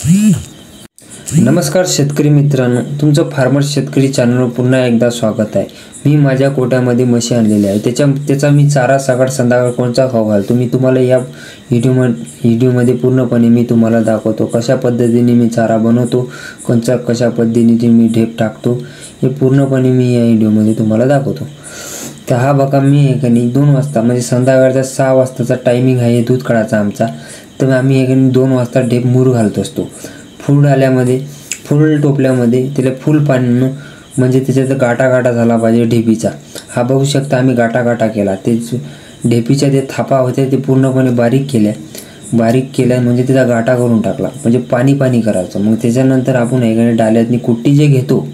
नमस्कार शेतकरी मित्रांनो, तुमचं फार्मर शेतकरी चॅनलवर पुन्हा एकदा स्वागत आहे। मी माझ्या कोट्यामध्ये म्हशी आणलेल्या आहे। त्याचा मी चारा सकाळ संध्याकाळ कोणता खाऊ घालतो मी तुम्हाला या व्हिडिओमध्ये पूर्णपणे मी तुम्हाला दाखवतो। कशा पद्धतीने मी चारा बनवतो, कशा पद्धतीने मी ढेप टाकतो हे पूर्णपणे मी या व्हिडिओमध्ये तुम्हाला दाखवतो। तर हा बघा, मी एकनी 2 वाजता म्हणजे संध्याकाळचा 6 वाजताचा टायमिंग आहे दूध काढायचा आमचा। तर आम्ही एकनी 2 वाजता ढेप मूर घालत असतो। फुल डाल्यामध्ये, फुल टोपल्यामध्ये त्याला फुल पाणी म्हणजे त्याच्यात गाटा झाला पाहिजे ढेपीचा। हा बघू शकता आम्ही गाटा केला। ते ढेपीच्या जे थापा होते ते पूर्णपणे बारीक केल्या म्हणजे त्याचा गाटा करून टाकला, म्हणजे पाणी करायचं। मग त्याच्यानंतर आपण एकनी डाल्यातनी कुट्टी जे घेतो,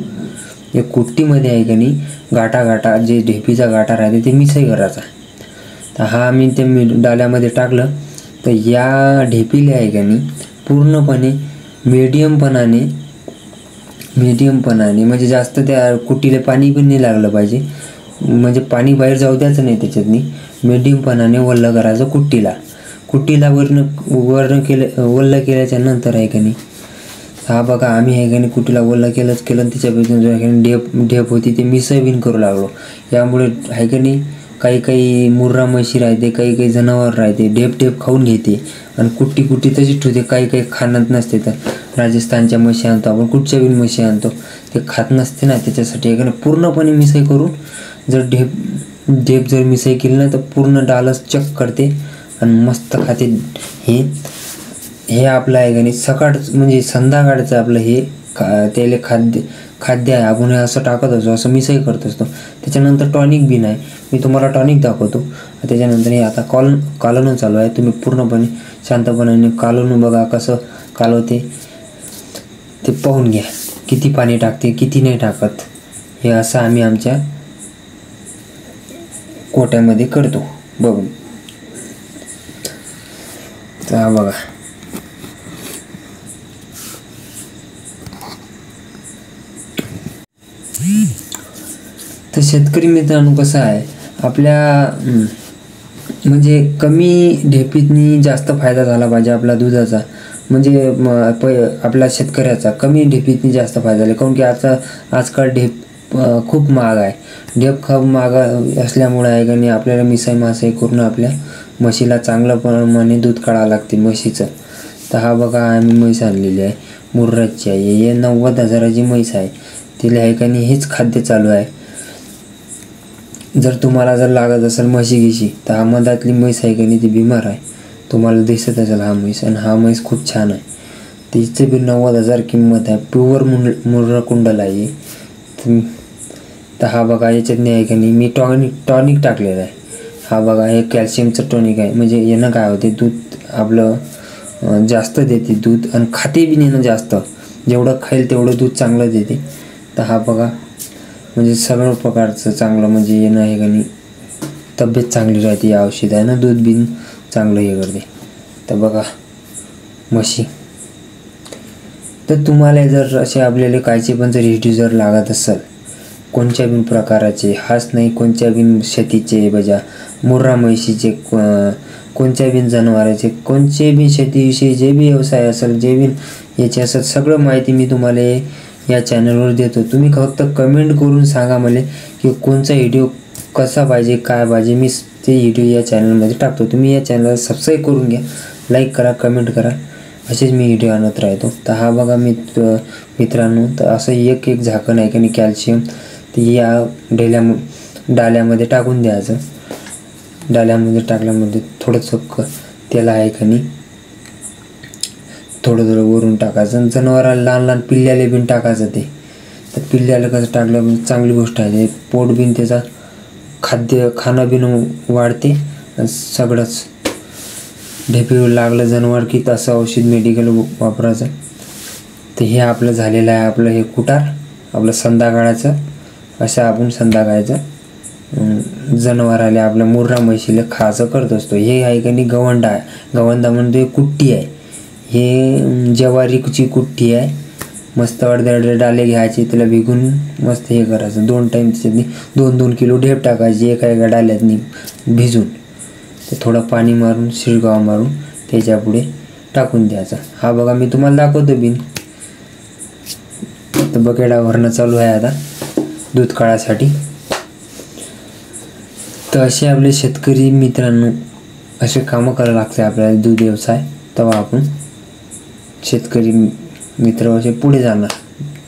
या कुट्टीमध्ये एकनी गाटा जे ढेपीचा गाटा राहते ते मिसई करायचा। तर हा आम्ही ते डाल्यामध्ये टाकलं। तर या ढेपीला एकनी पूर्णपणे मीडियम पणाने म्हणजे जास्त त्या कुट्टीला पाणी पण नाही लागलं पाहिजे, म्हणजे पाणी बाहेर जाऊ द्यायचं नाही त्याच्यातनी। मीडियम पणाने वल्ल करायचं कुट्टीला वर्ण केल्याच्या नंतर आहे का नाही, हा बघा आम्ही आहे का नाही कुट्टीला वल्ल केलं त्याच्यापासून ढेप होती ते मिसळीन करू लागलो। यामुळे आहे का नाही काही मुर्रा म्हशी राहते, काही जनावर राहते, ढेप खाऊन घेते आणि कुट्टी तशीच ठेवते। काही खाणत नसते। तर राजस्थानच्या म्हशी आणतो आपण, कुठच्या बिन म्हशी आणतो ते खात नसते ना, त्याच्यासाठी आहे पूर्णपणे मिसई करून जर ढेप जर मिसई केली ना तर पूर्ण डालच चक करते आणि मस्त खाते। हे आपलं आहे का नाही सकाळ म्हणजे संध्याकाळचं आपलं हे त्याला खाद्य आहे। आपण असं टाकत असतो, असं मिसई करत असतो। त्याच्यानंतर टॉनिक बिन आहे, मी तुम्हाला टॉनिक दाखवतो। त्याच्यानंतर हे आता कालवणं चालू आहे। तुम्ही पूर्णपणे शांतपणाने कालवून बघा, कसं कालवते ते पाहून घ्या, किती पाणी टाकते किती नाही टाकत। हे असं आम्ही आमच्या कोट्यामध्ये करतो बघून। तर हा बघा, तर शेतकरी मित्रांनो कसं आहे, आपल्या म्हणजे कमी ढेपीतनी जास्त फायदा झाला पाहिजे आपला दुधाचा, म्हणजे आपल्या शेतकऱ्याचा कमी ढेपीतनी जास्त फायदा झाला। काऊन की आजकाल ढेप खूप महाग आहे। ढेप खूप महाग असल्यामुळे आहे का नाही आपल्याला मिसई करून आपल्या म्हशीला चांगलं प्रमाणे दूध काढावं लागते म्हशीचं। तर हा बघा आम्ही म्हैस आणलेली आहे, मुर्राची आहे। हे 90,000ची म्हैस आहे। तिला आहे का नाही हेच खाद्य चालू आहे। जर तुम्हाला लागत असेल म्हशी तर हा मधातली म्हैस आहे का नाही ती बिमार आहे, तुम्हाला दिसत असेल हा म्हैस। आणि हा म्हैस खूप छान आहे, तिची बी 90,000 किंमत आहे। प्युअर मुर्रा कुंडल आहे। तर हा बघा याच्यात नाही आहे का नाही मी टॉनिक टाकलेलं आहे। हा बघा हे कॅल्शियमचं टॉनिक आहे, म्हणजे यानं काय होते दूध आपलं जास्त देते दूध आणि खाते बी नाही ना जास्त, जेवढं खाईल तेवढं दूध चांगलं देते। तर हा बघा म्हणजे सगळं प्रकारचं चांगलं म्हणजे येणं आहे का नाही तब्येत चांगली राहते। या औषध आहे ना, दूध बिन चांगलं हे करते। तर बघा म्हशी, तर तुम्हाला जर असे आपल्याला कायचे पण जर व्हिडिओ जर लागत असेल कोणत्या बिन प्रकाराचे, हाच नाही कोणत्या बिन शेतीचे बजा मुर्रा म्हशीचे, कोणत्या बिन जनावराचे, कोणते बिन शेतीविषयी जे बी व्यवसाय असेल, जे बिन याचे असेल सगळं माहिती मी तुम्हाला या चॅनलवर देतो। तुम्ही फक्त कमेंट करून सांगा मला की कोणचा व्हिडिओ कसा पाहिजे, काय पाहिजे, मी ते व्हिडिओ या चॅनलमध्ये टाकतो। तुम्ही या चॅनलला सबस्क्राईब करून घ्या, लाईक करा, कमेंट करा, असेच मी व्हिडिओ आणत राहतो। तर हा बघा मित्रांनो, तर असं एक झाकण आहे का नाही कॅल्शियम, तर या डाल्यामध्ये टाकून द्यायचं। डाल्यामध्ये टाकल्यामध्ये थोडंसं त्याला आहे का नाही थोडं वरून टाकायचं। जनावराला लहान पिल्ल्याला बिन टाकायचं ते। तर पिल्ल्याला कसं टाकलं चांगली गोष्ट आहे, पोट बिन त्याचा खाणं बिन वाढते आणि सगळंच। ढेपीवर लागलं जनावर की तसं औषध मेडिकल वापरायचं। तर हे आपलं झालेलं आहे, आपलं हे कुटार आपलं संध्याकाळचं। असं आपण संध्याकाळचं जनावराला आपल्या मुर्रा म्हशीला खायचं करत असतो। हे आहे का नाही गवंडा आहे, गवंडा म्हणजे कुट्टी आहे। हे ज्वारीची कुट्टी आहे, मस्त अर्धे डाले घ्यायचे, त्याला भिगून मस्त हे करायचं। 2 टाईम त्याच्यातनी 2-2 किलो ढेप टाकायची एका डाल्यातनी भिजून। तर थोडं पाणी मारून शिरगाव मारून त्याच्या पुढे टाकून द्यायचा. हा बघा मी तुम्हाला दाखवतो बिन. तर बकेटा भरणं चालू आहे आता दूध काढायसाठी. तर असे आपले शेतकरी मित्रांनो असे कामं करायला लागते आपल्याला दूध व्यवसाय, तेव्हा आपण शेतकरी मित्र असे पुढे जाणार.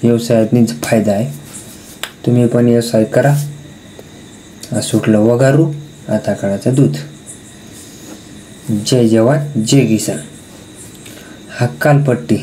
व्यवसायातनीच फायदा आहे. तुम्ही पण व्यवसाय करा. सुटलं वगारू, आता काढायचं दूध. जय जवान जय किसान. हक्कालपट्टी.